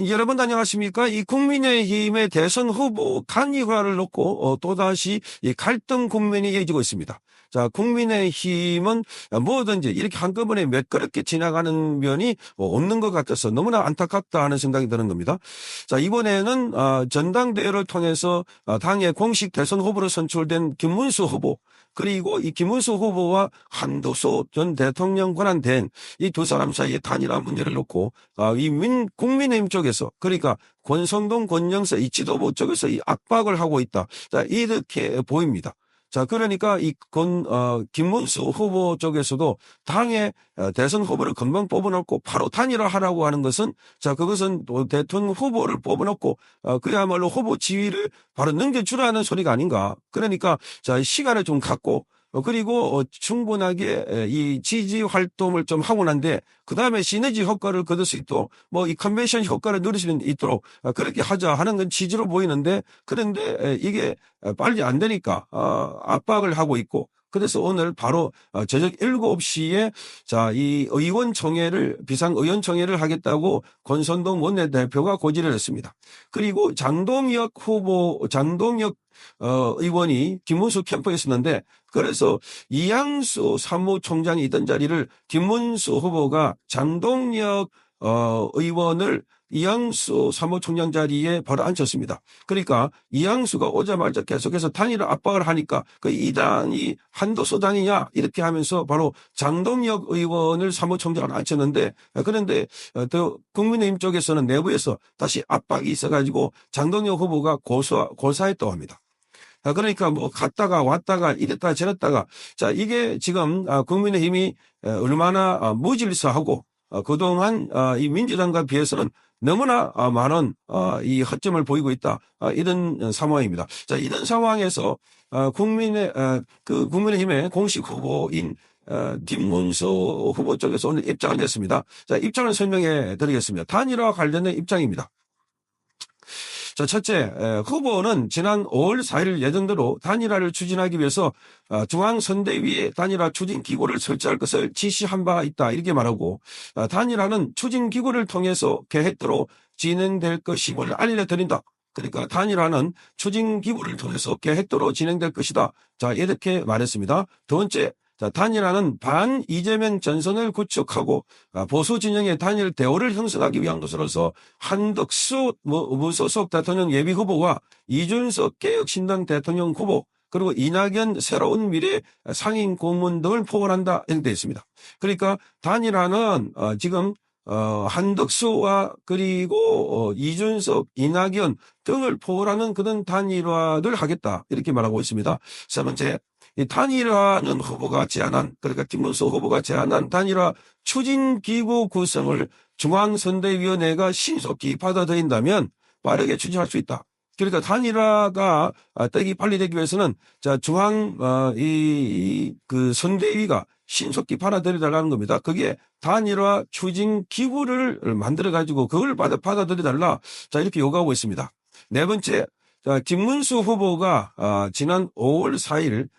여러분 안녕하십니까? 이 국민의힘의 대선 후보 간이화를 놓고 또다시 이 갈등 국면이 이어지고 있습니다. 자, 국민의힘은 뭐든지 이렇게 한꺼번에 매끄럽게 지나가는 면이 없는 것 같아서 너무나 안타깝다 하는 생각이 드는 겁니다. 자, 이번에는 전당대회를 통해서 당의 공식 대선 후보로 선출된 김문수 후보, 그리고 이 김문수 후보와 한도수 전 대통령 권한대행 이 두 사람 사이의 단일화 문제를 놓고 국민의힘 쪽에서, 그러니까 권성동, 권영세 이 지도부 쪽에서 이 압박을 하고 있다. 자, 이렇게 보입니다. 자, 그러니까 김문수 후보 쪽에서도 당의 대선 후보를 금방 뽑아놓고 바로 단일화하라고 하는 것은, 자, 그것은 또 대통령 후보를 뽑아놓고 그야말로 후보 지위를 바로 넘겨주라는 소리가 아닌가. 그러니까 자, 시간을 좀 갖고 그리고 충분하게 이 지지 활동을 좀 하고 난데 그다음에 시너지 효과를 거둘 수 있도록 이 컨벤션 효과를 누릴 수 있도록 그렇게 하자 하는 건 취지로 보이는데, 그런데 이게 빨리 안 되니까 압박을 하고 있고, 그래서 오늘 바로 저녁 7시에 자, 이 비상의원총회를 하겠다고 권선동 원내대표가 고지를 했습니다. 그리고 장동혁 의원이 김문수 캠프에 있었는데, 그래서 이양수 사무총장이 있던 자리를 김문수 후보가 장동혁 의원을 이양수 사무총장 자리에 바로 앉혔습니다. 그러니까 이양수가 오자마자 계속해서 단일화 압박을 하니까 그 이당이 한도수당이냐 이렇게 하면서 바로 장동혁 의원을 사무총장을 앉혔는데, 그런데 또 국민의힘 쪽에서는 내부에서 다시 압박이 있어가지고 장동혁 후보가 고사했다고 합니다. 그러니까 갔다가 왔다가 이랬다가 저랬다가, 자, 이게 지금 국민의힘이 얼마나 무질서하고 그동안 이 민주당과 비해서는 너무나 많은 이 허점을 보이고 있다, 이런 상황입니다. 자, 이런 상황에서 국민의힘의 공식 후보인 김문수 후보 쪽에서 오늘 입장을 냈습니다. 자, 입장을 설명해 드리겠습니다. 단일화와 관련된 입장입니다. 자, 첫째, 후보는 지난 5월 4일 예정대로 단일화를 추진하기 위해서 중앙선대위에 단일화 추진기구를 설치할 것을 지시한 바 있다, 이렇게 말하고, 단일화는 추진기구를 통해서 계획대로 진행될 것임을 알려드린다. 그러니까 단일화는 추진기구를 통해서 계획대로 진행될 것이다. 자, 이렇게 말했습니다. 두 번째, 자, 단일화는 반 이재명 전선을 구축하고 보수 진영의 단일 대오를 형성하기 위한 것으로서 한덕수 무소속 대통령 예비 후보와 이준석 개혁신당 대통령 후보, 그리고 이낙연 새로운 미래 상임 고문 등을 포괄한다, 이렇게 되어 있습니다. 그러니까 단일화는 지금 한덕수와 그리고 이준석, 이낙연 등을 포괄하는 그런 단일화를 하겠다, 이렇게 말하고 있습니다. 세 번째, 이 단일화는 그러니까 김문수 후보가 제안한 단일화 추진기구 구성을 중앙선대위원회가 신속히 받아들인다면 빠르게 추진할 수 있다. 그러니까 단일화가 빨리 되기 위해서는 자, 선대위가 신속히 받아들여달라는 겁니다. 그게 단일화 추진기구를 만들어가지고 그걸 받아들여달라. 자, 이렇게 요구하고 있습니다. 네 번째, 자, 김문수 후보가 지난 5월 4일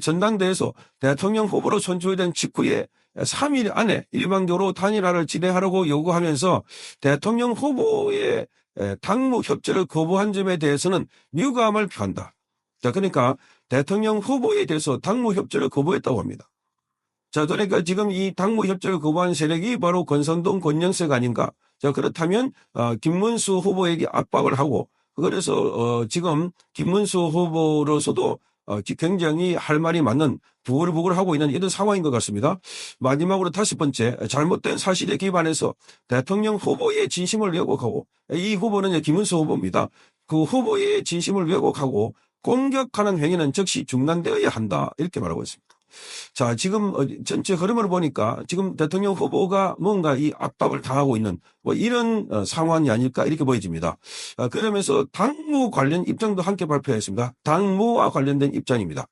전당대회에서 대통령 후보로 선출된 직후에 3일 안에 일방적으로 단일화를 진행하라고 요구하면서 대통령 후보의 당무 협조를 거부한 점에 대해서는 유감을 표한다. 자, 그러니까 대통령 후보에 대해서 당무 협조를 거부했다고 합니다. 자, 그러니까 지금 이 당무 협조를 거부한 세력이 바로 권선동, 권영세가 아닌가. 자, 그렇다면 김문수 후보에게 압박을 하고, 그래서 지금 김문수 후보로서도 굉장히 할 말이 맞는 부글부글 하고 있는 이런 상황인 것 같습니다. 마지막으로 5번째, 잘못된 사실에 기반해서 대통령 후보의 진심을 왜곡하고, 이 후보는 김문수 후보입니다. 그 후보의 진심을 왜곡하고 공격하는 행위는 즉시 중단되어야 한다, 이렇게 말하고 있습니다. 자, 지금 전체 흐름을 보니까 지금 대통령 후보가 뭔가 이 압박을 당하고 있는 이런 상황이 아닐까, 이렇게 보여집니다. 그러면서 당무 관련 입장도 함께 발표했습니다. 당무와 관련된 입장입니다.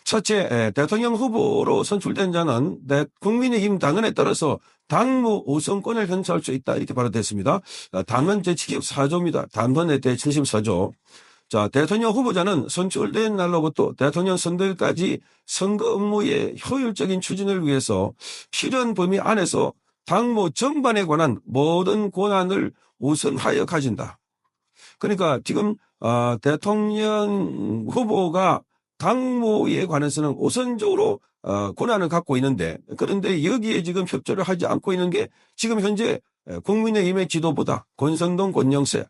첫째, 대통령 후보로 선출된 자는 국민의힘 당원에 따라서 당무 우선권을 행사할 수 있다, 이렇게 발표됐습니다. 당헌 제74조입니다. 당헌의 제74조. 자, 대통령 후보자는 선출된 날로부터 대통령 선거일까지 선거 업무의 효율적인 추진을 위해서 필요한 범위 안에서 당무 전반에 관한 모든 권한을 우선하여 가진다. 그러니까 지금 대통령 후보가 당무에 관해서는 우선적으로 권한을 갖고 있는데, 그런데 여기에 지금 협조를 하지 않고 있는 게 지금 현재 국민의힘의 지도부다. 권성동, 권영세.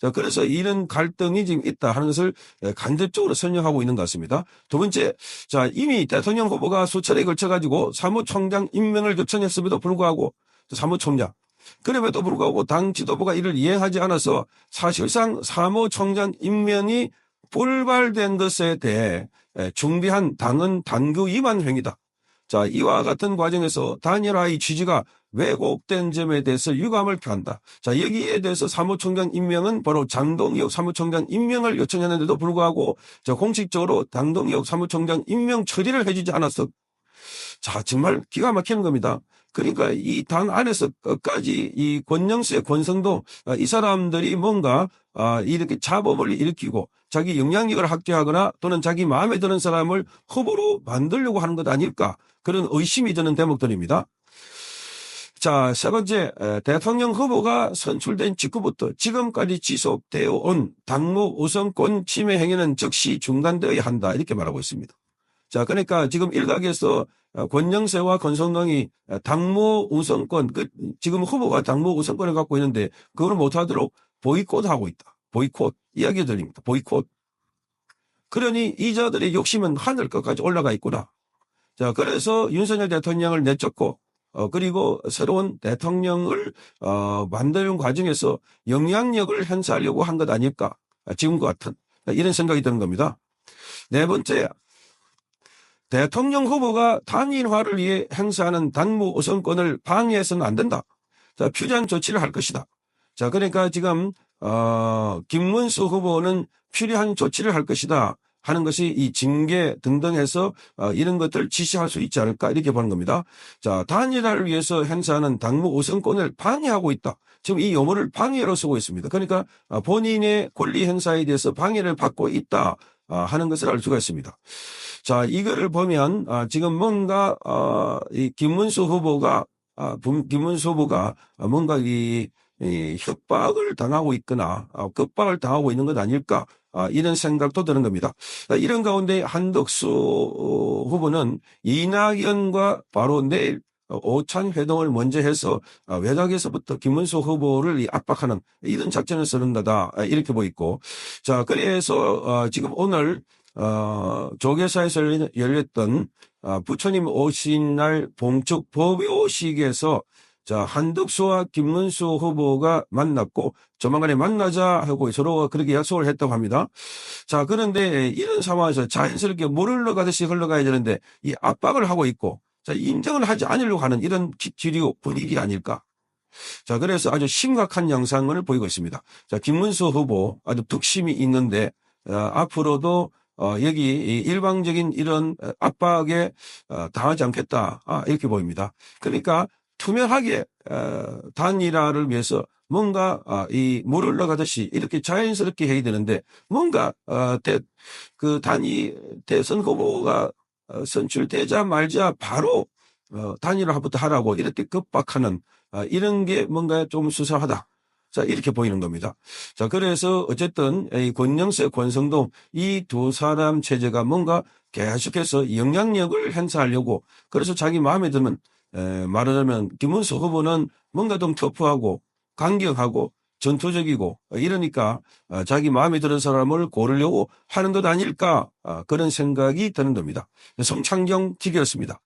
자, 그래서 이런 갈등이 지금 있다 하는 것을 간접적으로 설명하고 있는 것 같습니다. 두 번째, 자, 이미 대통령 후보가 수차례에 걸쳐가지고 사무총장 임명을 요청했음에도 불구하고, 사무총장. 그럼에도 불구하고 당 지도부가 이를 이행하지 않아서 사실상 사무총장 임명이 불발된 것에 대해 중대한 당은 당규 위반 행위다. 자, 이와 같은 과정에서 단일화의 취지가 왜곡된 점에 대해서 유감을 표한다. 자, 여기에 대해서 사무총장 임명은 바로 장동혁 사무총장 임명을 요청했는데도 불구하고 공식적으로 장동혁 사무총장 임명 처리를 해주지 않았어. 자, 정말 기가 막히는 겁니다. 그러니까 이 당 안에서 끝까지 이 권영세, 권성동 이 사람들이 뭔가 이렇게 자범을 일으키고 자기 영향력을 확대하거나 또는 자기 마음에 드는 사람을 후보로 만들려고 하는 것 아닐까, 그런 의심이 드는 대목들입니다. 자, 세 번째, 대통령 후보가 선출된 직후부터 지금까지 지속되어 온 당무 우선권 침해 행위는 즉시 중단되어야 한다, 이렇게 말하고 있습니다. 자, 그러니까 지금 일각에서 권영세와 권성동이 당무 우선권, 지금 후보가 당무 우선권을 갖고 있는데 그걸 못하도록 보이콧하고 있다. 보이콧 이야기 들립니다. 보이콧. 그러니 이자들의 욕심은 하늘 끝까지 올라가 있구나. 자, 그래서 윤석열 대통령을 내쫓고 그리고 새로운 대통령을 만드는 과정에서 영향력을 행사하려고 한 것 아닐까. 지금과 같은 이런 생각이 드는 겁니다. 네 번째, 대통령 후보가 단일화를 위해 행사하는 당무 우선권을 방해해서는 안 된다. 자, 필요한 조치를 할 것이다. 자, 그러니까 지금 김문수 후보는 필요한 조치를 할 것이다 하는 것이 이 징계 등등 해서 이런 것들을 지시할 수 있지 않을까, 이렇게 보는 겁니다. 자, 단일화를 위해서 행사하는 당무 우선권을 방해하고 있다. 지금 이 용어를 방해로 쓰고 있습니다. 그러니까 본인의 권리 행사에 대해서 방해를 받고 있다 하는 것을 알 수가 있습니다. 자, 이거를 보면 지금 뭔가 이 김문수 후보가 뭔가 이 협박을 당하고 있거나 급박을 당하고 있는 것 아닐까, 이런 생각도 드는 겁니다. 이런 가운데 한덕수 후보는 이낙연과 바로 내일 오찬 회동을 먼저 해서 외곽에서부터 김문수 후보를 압박하는 이런 작전을 쓰는다, 이렇게 보이고, 자, 그래서 지금 오늘 조계사에서 열렸던 부처님 오신 날 봉축 법요식에서 자, 한덕수와 김문수 후보가 만났고 조만간에 만나자 하고 서로 그렇게 약속을 했다고 합니다. 자, 그런데 이런 상황에서 자연스럽게 물을 흘러가듯이 흘러가야 되는데 이 압박을 하고 있고, 자, 인정을 하지 않으려고 하는 이런 기류 분위기 아닐까. 자, 그래서 아주 심각한 양상을 보이고 있습니다. 자, 김문수 후보 아주 뚝심이 있는데 앞으로도 여기 일방적인 이런 압박에 당하지 않겠다, 이렇게 보입니다. 그러니까 투명하게 단일화를 위해서 뭔가 이 물을 흘러가듯이 이렇게 자연스럽게 해야 되는데 뭔가 대선 후보가 선출되자마자 바로 단일화부터 하라고 이렇게 급박하는 이런 게 뭔가 좀 수상하다. 자, 이렇게 보이는 겁니다. 자, 그래서 어쨌든 이 권영세, 권성동 이 두 사람 체제가 뭔가 계속해서 영향력을 행사하려고, 그래서 자기 마음에 들면 말하자면 김문수 후보는 뭔가 좀 터프하고 강경하고 전투적이고 이러니까 자기 마음에 드는 사람을 고르려고 하는 것 아닐까, 그런 생각이 드는 겁니다. 송창경 TV였습니다.